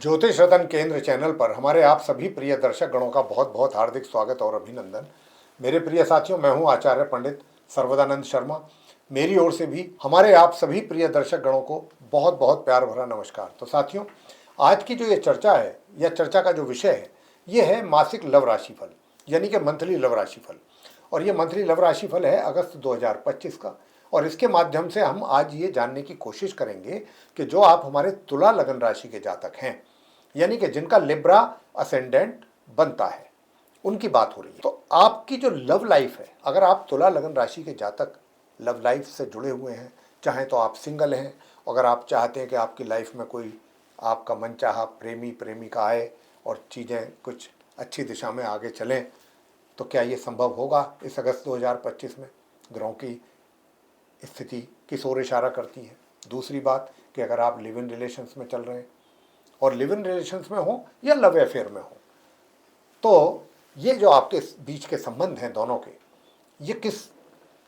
ज्योतिष रतन केंद्र चैनल पर हमारे आप सभी प्रिय दर्शक गणों का बहुत बहुत हार्दिक स्वागत और अभिनंदन। मेरे प्रिय साथियों, मैं हूं आचार्य पंडित सर्वदानंद शर्मा। मेरी ओर से भी हमारे आप सभी प्रिय दर्शक गणों को बहुत बहुत प्यार भरा नमस्कार। तो साथियों, आज की जो ये चर्चा है या चर्चा का जो विषय है ये है मासिक लव राशिफल, यानी कि मंथली लव राशिफल। और ये मंथली लव राशिफल है अगस्त 2025 का। और इसके माध्यम से हम आज ये जानने की कोशिश करेंगे कि जो आप हमारे तुला लगन राशि के जातक हैं, यानी कि जिनका लिब्रा असेंडेंट बनता है, उनकी बात हो रही है। तो आपकी जो लव लाइफ है, अगर आप तुला लगन राशि के जातक लव लाइफ से जुड़े हुए हैं, चाहे तो आप सिंगल हैं, अगर आप चाहते हैं कि आपकी लाइफ में कोई आपका मनचाहा प्रेमी प्रेमिका आए और चीज़ें कुछ अच्छी दिशा में आगे चलें, तो क्या ये संभव होगा इस अगस्त 2025 में? ग्रहों की स्थिति किस ओर इशारा करती है? दूसरी बात कि अगर आप लिव इन रिलेशंस में चल रहे हैं और लिव इन रिलेशंस में हो या लव अफेयर में हो, तो ये जो आपके बीच के संबंध हैं दोनों के, ये किस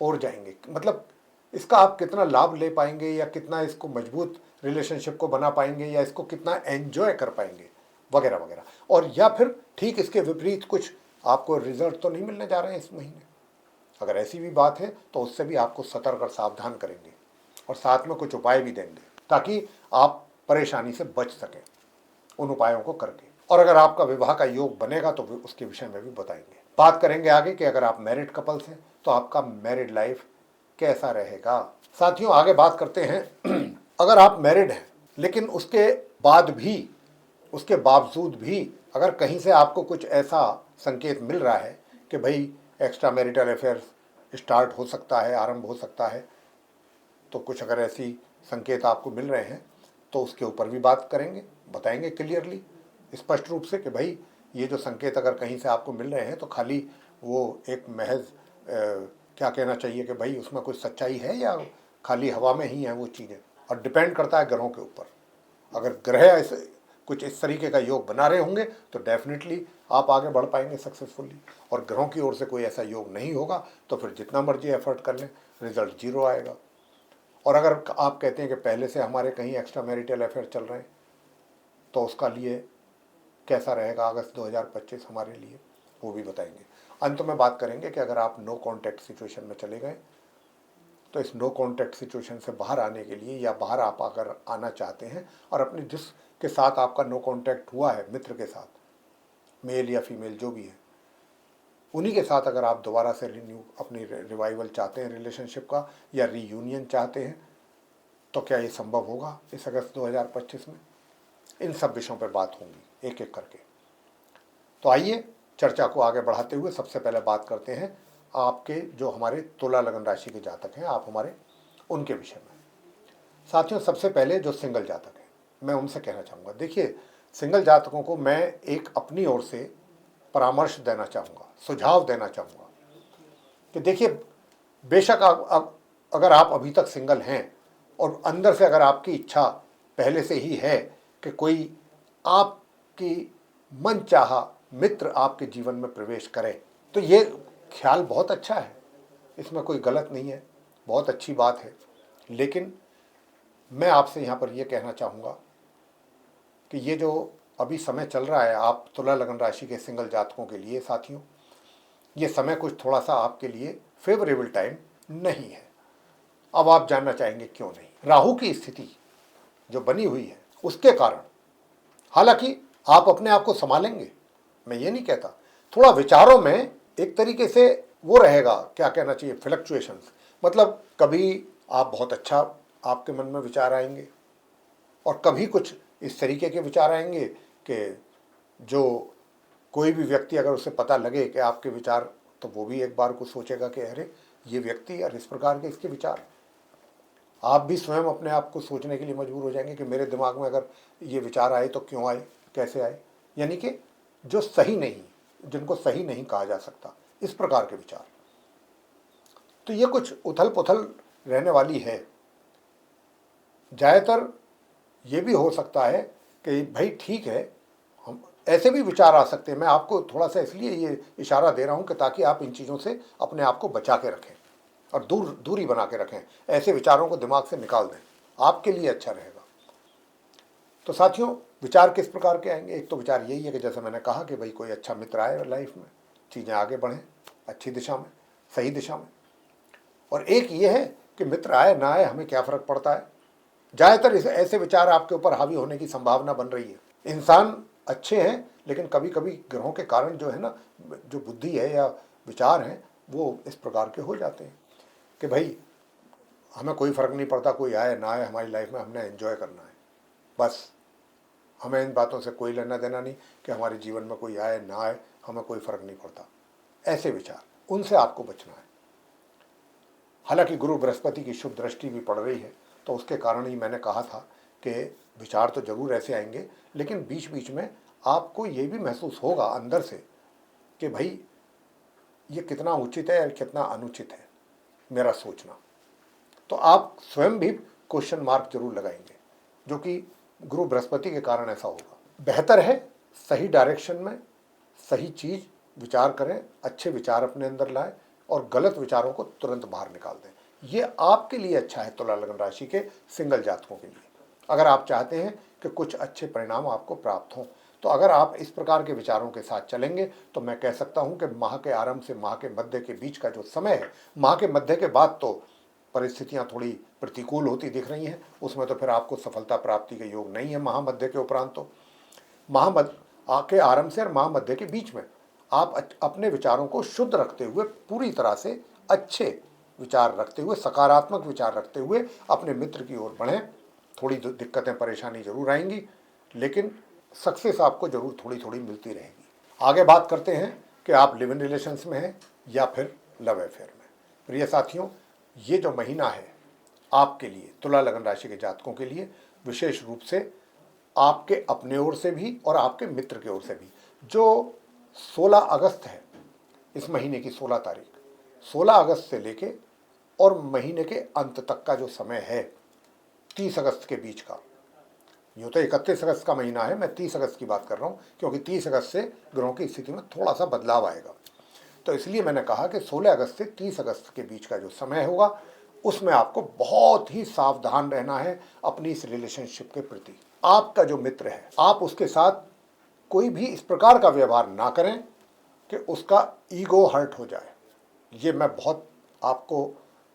ओर जाएंगे? मतलब इसका आप कितना लाभ ले पाएंगे या कितना इसको मजबूत रिलेशनशिप को बना पाएंगे या इसको कितना एंजॉय कर पाएंगे, वगैरह वगैरह। और या फिर ठीक इसके विपरीत कुछ आपको रिजल्ट तो नहीं मिलने जा रहे हैं इस महीने। अगर ऐसी भी बात है तो उससे भी आपको सतर्क और सावधान करेंगे और साथ में कुछ उपाय भी देंगे ताकि आप परेशानी से बच सकें उन उपायों को करके। और अगर आपका विवाह का योग बनेगा तो उसके विषय में भी बताएंगे। बात करेंगे आगे कि अगर आप मैरिड कपल्स हैं तो आपका मैरिड लाइफ कैसा रहेगा। साथियों, आगे बात करते हैं अगर आप मैरिड हैं लेकिन उसके बावजूद भी अगर कहीं से आपको कुछ ऐसा संकेत मिल रहा है कि भाई एक्स्ट्रा मैरिटल अफेयर स्टार्ट हो सकता है, आरंभ हो सकता है, तो कुछ अगर ऐसी संकेत आपको मिल रहे हैं तो उसके ऊपर भी बात करेंगे, बताएंगे क्लियरली स्पष्ट रूप से कि भाई ये जो संकेत अगर कहीं से आपको मिल रहे हैं तो खाली वो एक महज क्या कहना चाहिए कि भाई उसमें कुछ सच्चाई है या खाली हवा में ही है वो चीज़ें। और डिपेंड करता है ग्रहों के ऊपर। अगर ग्रह कुछ इस तरीके का योग बना रहे होंगे तो डेफिनेटली आप आगे बढ़ पाएंगे सक्सेसफुली। और ग्रहों की ओर से कोई ऐसा योग नहीं होगा तो फिर जितना मर्जी एफर्ट कर लें, रिजल्ट जीरो आएगा। और अगर आप कहते हैं कि पहले से हमारे कहीं एक्स्ट्रा मैरिटल अफेयर चल रहे हैं तो उसका लिए कैसा रहेगा अगस्त 2025 हमारे लिए, वो भी बताएंगे। अंत में बात करेंगे कि अगर आप नो कॉन्टैक्ट सिचुएशन में चले गए तो इस नो कॉन्टैक्ट सिचुएशन से बाहर आने के लिए या बाहर आप अगर आना चाहते हैं और अपने जिसके साथ आपका नो कॉन्टैक्ट हुआ है, मित्र के साथ, मेल या फीमेल जो भी है, उन्हीं के साथ अगर आप दोबारा से अपनी रिवाइवल चाहते हैं रिलेशनशिप का या रीयूनियन चाहते हैं तो क्या ये संभव होगा इस अगस्त 2025 में? इन सब विषयों पर बात होंगी एक एक करके। तो आइए चर्चा को आगे बढ़ाते हुए सबसे पहले बात करते हैं आपके जो हमारे तुला लगन राशि के जातक हैं, आप हमारे, उनके विषय में। साथियों, सबसे पहले जो सिंगल जातक हैं मैं उनसे कहना चाहूँगा, देखिए सिंगल जातकों को मैं एक अपनी ओर से परामर्श देना चाहूँगा, सुझाव देना चाहूँगा कि देखिए बेशक अगर आप अभी तक सिंगल हैं और अंदर से अगर आपकी इच्छा पहले से ही है कि कोई आपकी मनचाहा मित्र आपके जीवन में प्रवेश करे, तो ये ख्याल बहुत अच्छा है, इसमें कोई गलत नहीं है, बहुत अच्छी बात है। लेकिन मैं आपसे यहाँ पर यह कहना चाहूँगा कि ये जो अभी समय चल रहा है आप तुला लगन राशि के सिंगल जातकों के लिए, साथियों, ये समय कुछ थोड़ा सा आपके लिए फेवरेबल टाइम नहीं है। अब आप जानना चाहेंगे क्यों नहीं। राहु की स्थिति जो बनी हुई है उसके कारण, हालांकि आप अपने आप को संभालेंगे, मैं ये नहीं कहता, थोड़ा विचारों में एक तरीके से वो रहेगा, क्या कहना चाहिए, फ्लक्चुएशंस। मतलब कभी आप बहुत अच्छा आपके मन में विचार आएंगे और कभी कुछ इस तरीके के विचार आएंगे कि जो कोई भी व्यक्ति अगर उसे पता लगे कि आपके विचार, तो वो भी एक बार को सोचेगा कि अरे ये व्यक्ति और इस प्रकार के इसके विचार। आप भी स्वयं अपने आप को सोचने के लिए मजबूर हो जाएंगे कि मेरे दिमाग में अगर ये विचार आए तो क्यों आए, कैसे आए, यानी कि जो सही नहीं, जिनको सही नहीं कहा जा सकता, इस प्रकार के विचार। तो ये कुछ उथल पुथल रहने वाली है। ज़्यादातर ये भी हो सकता है कि भाई ठीक है, हम ऐसे भी विचार आ सकते हैं। मैं आपको थोड़ा सा इसलिए ये इशारा दे रहा हूँ कि ताकि आप इन चीज़ों से अपने आप को बचा के रखें और दूरी बना के रखें, ऐसे विचारों को दिमाग से निकाल दें, आपके लिए अच्छा रहेगा। तो साथियों, विचार किस प्रकार के आएंगे? एक तो विचार यही है कि जैसे मैंने कहा कि भाई कोई अच्छा मित्र आए लाइफ में, चीज़ें आगे बढ़ें अच्छी दिशा में, सही दिशा में। और एक ये है कि मित्र आए ना आए हमें क्या फ़र्क पड़ता है। ज़्यादातर ऐसे विचार आपके ऊपर हावी होने की संभावना बन रही है। इंसान अच्छे हैं, लेकिन कभी कभी ग्रहों के कारण जो है ना, जो बुद्धि है या विचार हैं वो इस प्रकार के हो जाते हैं कि भाई हमें कोई फ़र्क नहीं पड़ता, कोई आए ना आए हमारी लाइफ में, हमने एंजॉय करना है बस। हमें इन बातों से कोई लेना देना नहीं कि हमारे जीवन में कोई आए ना आए, हमें कोई फ़र्क नहीं पड़ता। ऐसे विचार, उनसे आपको बचना है। हालांकि गुरु बृहस्पति की शुभ दृष्टि भी पड़ रही है, तो उसके कारण ही मैंने कहा था कि विचार तो जरूर ऐसे आएंगे, लेकिन बीच बीच में आपको ये भी महसूस होगा अंदर से कि भाई ये कितना उचित है और कितना अनुचित है मेरा सोचना। तो आप स्वयं भी क्वेश्चन मार्क जरूर लगाएंगे, जो कि गुरु बृहस्पति के कारण ऐसा होगा। बेहतर है सही डायरेक्शन में सही चीज़ विचार करें, अच्छे विचार अपने अंदर लाएं और गलत विचारों को तुरंत बाहर निकाल दें। ये आपके लिए अच्छा है तुला लगन राशि के सिंगल जातकों के लिए, अगर आप चाहते हैं कि कुछ अच्छे परिणाम आपको प्राप्त हों। तो अगर आप इस प्रकार के विचारों के साथ चलेंगे तो मैं कह सकता हूं कि माह के आरंभ से माह के मध्य के बीच का जो समय है, माह के मध्य के बाद तो परिस्थितियां थोड़ी प्रतिकूल होती दिख रही हैं, उसमें तो फिर आपको सफलता प्राप्ति के योग नहीं है। महामध्य के उपरांत तो माह के आरंभ से और माह मध्य के बीच में आप अपने विचारों को शुद्ध रखते हुए, पूरी तरह से अच्छे विचार रखते हुए, सकारात्मक विचार रखते हुए अपने मित्र की ओर बढ़ें। थोड़ी दिक्कतें परेशानी जरूर आएंगी, लेकिन सक्सेस आपको जरूर थोड़ी थोड़ी मिलती रहेगी। आगे बात करते हैं कि आप लिव इन रिलेशंस में हैं या फिर लव अफेयर में। प्रिय साथियों, ये जो महीना है आपके लिए, तुला लगन राशि के जातकों के लिए, विशेष रूप से आपके अपने ओर से भी और आपके मित्र की ओर से भी, जो 16 अगस्त है, इस महीने की 16 तारीख, 16 अगस्त से लेके और महीने के अंत तक का जो समय है, 30 अगस्त के बीच का, यूँ तो 31 अगस्त का महीना है, मैं 30 अगस्त की बात कर रहा हूँ, क्योंकि 30 अगस्त से ग्रहों की स्थिति में थोड़ा सा बदलाव आएगा। तो इसलिए मैंने कहा कि 16 अगस्त से 30 अगस्त के बीच का जो समय होगा, उसमें आपको बहुत ही सावधान रहना है अपनी इस रिलेशनशिप के प्रति। आपका जो मित्र है, आप उसके साथ कोई भी इस प्रकार का व्यवहार ना करें कि उसका ईगो हर्ट हो जाए। ये मैं बहुत आपको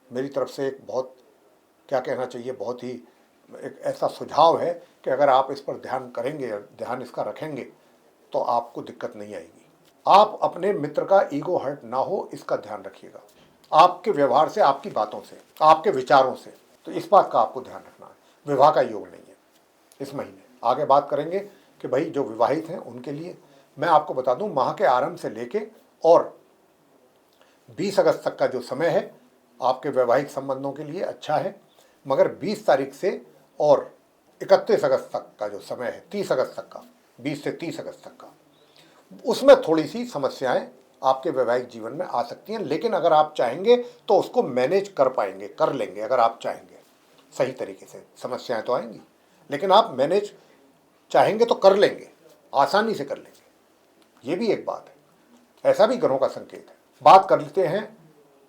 मेरी तरफ से एक बहुत, क्या कहना चाहिए, बहुत ही एक ऐसा सुझाव है कि अगर आप इस पर ध्यान करेंगे, ध्यान इसका रखेंगे, तो आपको दिक्कत नहीं आएगी। आप अपने मित्र का ईगो हर्ट ना हो, इसका ध्यान रखिएगा, आपके व्यवहार से, आपकी बातों से, आपके विचारों से। तो इस बात का आपको ध्यान रखना है। विवाह का योग नहीं है इस महीने। आगे बात करेंगे कि भाई जो विवाहित हैं उनके लिए मैं आपको बता दूं, माह के आरंभ से लेके और 20 अगस्त तक का जो समय है आपके वैवाहिक संबंधों के लिए अच्छा है, मगर 20 तारीख से और 31 अगस्त तक का जो समय है, 30 अगस्त तक का, 20 से 30 अगस्त तक का, उसमें थोड़ी सी समस्याएं आपके वैवाहिक जीवन में आ सकती हैं। लेकिन अगर आप चाहेंगे तो उसको मैनेज कर पाएंगे, कर लेंगे। अगर आप चाहेंगे सही तरीके से, समस्याएं तो आएंगी, लेकिन आप मैनेज चाहेंगे तो कर लेंगे, आसानी से कर लेंगे। ये भी एक बात है, ऐसा भी ग्रहों का संकेत है। बात कर लेते हैं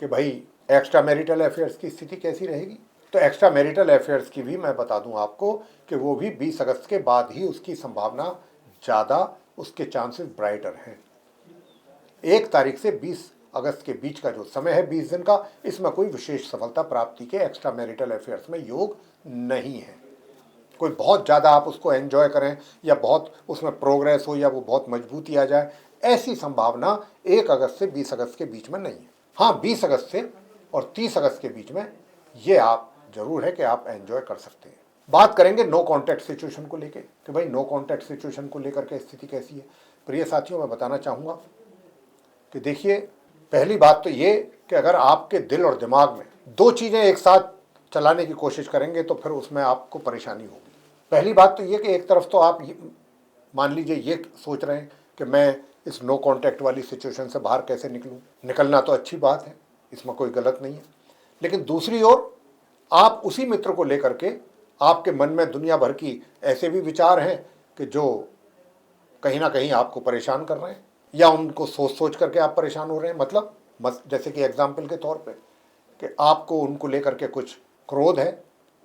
कि भाई एक्स्ट्रा मैरिटल अफेयर्स की स्थिति कैसी रहेगी। तो एक्स्ट्रा मैरिटल अफेयर्स की भी मैं बता दूं आपको कि वो भी 20 अगस्त के बाद ही उसकी संभावना ज़्यादा, उसके चांसेस ब्राइटर हैं। 1 तारीख से 20 अगस्त के बीच का जो समय है, 20 दिन का, इसमें कोई विशेष सफलता प्राप्ति के एक्स्ट्रा मैरिटल अफेयर्स में योग नहीं है। कोई बहुत ज़्यादा आप उसको एंजॉय करें या बहुत उसमें प्रोग्रेस हो या वो बहुत मजबूती आ जाए, ऐसी संभावना 1 अगस्त से 20 अगस्त के बीच में नहीं है। हाँ, 20 अगस्त से और 30 अगस्त के बीच में ये आप जरूर है कि आप एंजॉय कर सकते हैं। बात करेंगे नो कॉन्टैक्ट सिचुएशन को लेकर कि भाई नो कॉन्टैक्ट सिचुएशन को लेकर के स्थिति कैसी है। प्रिय साथियों, मैं बताना चाहूँगा कि देखिए, पहली बात तो ये कि अगर आपके दिल और दिमाग में दो चीज़ें एक साथ चलाने की कोशिश करेंगे तो फिर उसमें आपको परेशानी होगी। पहली बात तो ये कि एक तरफ तो आप मान लीजिए ये सोच रहे हैं कि मैं इस नो कॉन्टैक्ट वाली सिचुएशन से बाहर कैसे निकलूं। निकलना तो अच्छी बात है, इसमें कोई गलत नहीं है, लेकिन दूसरी ओर आप उसी मित्र को लेकर के आपके मन में दुनिया भर की ऐसे भी विचार हैं कि जो कहीं ना कहीं आपको परेशान कर रहे हैं, या उनको सोच सोच करके आप परेशान हो रहे हैं। मतलब जैसे कि एग्जाम्पल के तौर पे कि आपको उनको लेकर के कुछ क्रोध है,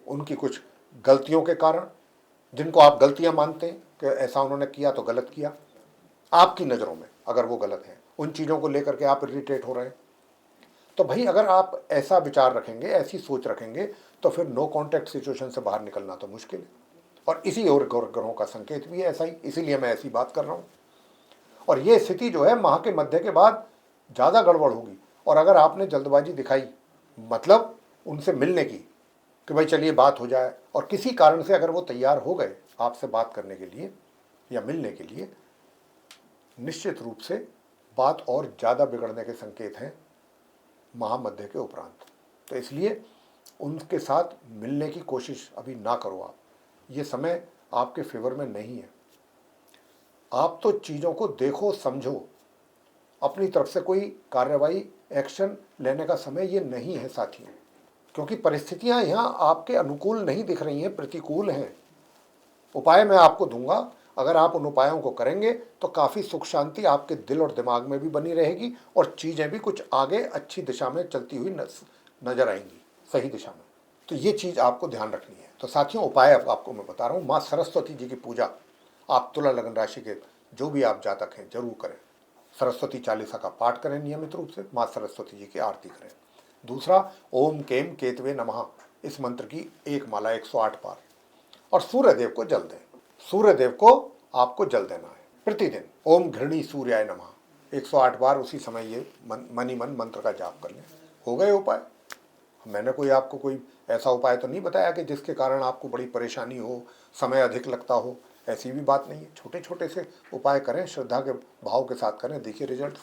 उनकी कुछ गलतियों के कारण, जिनको आप गलतियां मानते हैं, कि ऐसा उन्होंने किया तो गलत किया, आपकी नज़रों में अगर वो गलत है, उन चीज़ों को लेकर के आप इरिटेट हो रहे हैं, तो भाई अगर आप ऐसा विचार रखेंगे, ऐसी सोच रखेंगे, तो फिर नो कॉन्टैक्ट सिचुएशन से बाहर निकलना तो मुश्किल है। और इसी और ग्रहों का संकेत भी है ऐसा ही, इसीलिए मैं ऐसी बात कर रहा हूँ। और ये स्थिति जो है माह के मध्य के बाद ज़्यादा गड़बड़ होगी। और अगर आपने जल्दबाजी दिखाई, मतलब उनसे मिलने की, कि भाई चलिए बात हो जाए, और किसी कारण से अगर वो तैयार हो गए आपसे बात करने के लिए या मिलने के लिए, निश्चित रूप से बात और ज़्यादा बिगड़ने के संकेत हैं महामध्य के उपरांत। तो इसलिए उनके साथ मिलने की कोशिश अभी ना करो आप, ये समय आपके फेवर में नहीं है। आप तो चीज़ों को देखो, समझो, अपनी तरफ से कोई कार्रवाई, एक्शन लेने का समय ये नहीं है साथियों, क्योंकि परिस्थितियां यहाँ आपके अनुकूल नहीं दिख रही हैं, प्रतिकूल हैं। उपाय मैं आपको दूंगा, अगर आप उन उपायों को करेंगे तो काफ़ी सुख शांति आपके दिल और दिमाग में भी बनी रहेगी, और चीज़ें भी कुछ आगे अच्छी दिशा में चलती हुई नजर आएंगी, सही दिशा में। तो ये चीज़ आपको ध्यान रखनी है। तो साथियों, उपाय अब आपको मैं बता रहा हूँ। माँ सरस्वती जी की पूजा आप तुला लगन राशि के जो भी आप जातक हैं जरूर करें। सरस्वती चालीसा का पाठ करें नियमित रूप से, माँ सरस्वती जी की आरती करें। दूसरा, ओम केम केतवे नमः, इस मंत्र की एक माला 108 बार, और सूर्य देव को जल दें। सूर्य देव को आपको जल देना है प्रतिदिन। ओम घृणी सूर्याय नमः 108 बार उसी समय ये मनी मन मंत्र का जाप कर लें। हो गए उपाय। मैंने कोई आपको कोई ऐसा उपाय तो नहीं बताया कि जिसके कारण आपको बड़ी परेशानी हो, समय अधिक लगता हो, ऐसी भी बात नहीं है। छोटे छोटे से उपाय करें, श्रद्धा के भाव के साथ करें, देखिए रिजल्ट।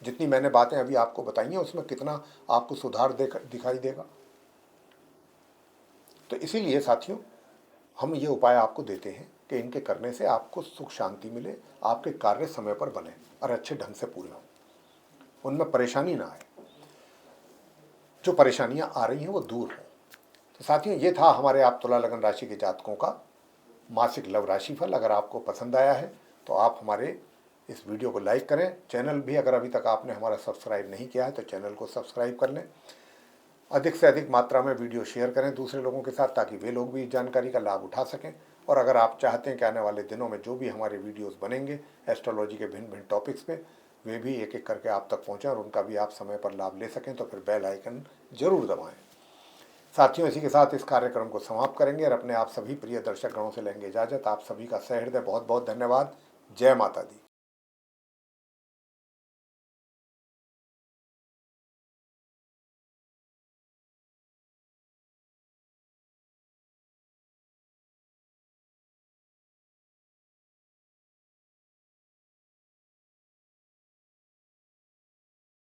जितनी मैंने बातें अभी आपको बताई हैं उसमें कितना आपको सुधार दिखाई देगा। तो इसीलिए साथियों, हम ये उपाय आपको देते हैं कि इनके करने से आपको सुख शांति मिले, आपके कार्य समय पर बने और अच्छे ढंग से पूरे हों, उनमें परेशानी ना आए, जो परेशानियां आ रही हैं वो दूर हों। तो साथियों, ये था हमारे आप तुला लगन राशि के जातकों का मासिक लव राशिफल। अगर आपको पसंद आया है तो आप हमारे इस वीडियो को लाइक करें। चैनल भी अगर अभी तक आपने हमारा सब्सक्राइब नहीं किया है तो चैनल को सब्सक्राइब कर लें। अधिक से अधिक मात्रा में वीडियो शेयर करें दूसरे लोगों के साथ, ताकि वे लोग भी इस जानकारी का लाभ उठा सकें। और अगर आप चाहते हैं कि आने वाले दिनों में जो भी हमारे वीडियोस बनेंगे एस्ट्रोलॉजी के भिन्न भिन्न टॉपिक्स पे, वे भी एक एक करके आप तक पहुँचें और उनका भी आप समय पर लाभ ले सकें, तो फिर बेल आइकन जरूर दबाएँ। साथियों, इसी के साथ इस कार्यक्रम को समाप्त करेंगे और अपने आप सभी प्रिय दर्शक गणों से लेंगे इजाज़त। आप सभी का सहृदय बहुत बहुत धन्यवाद। जय माता दी।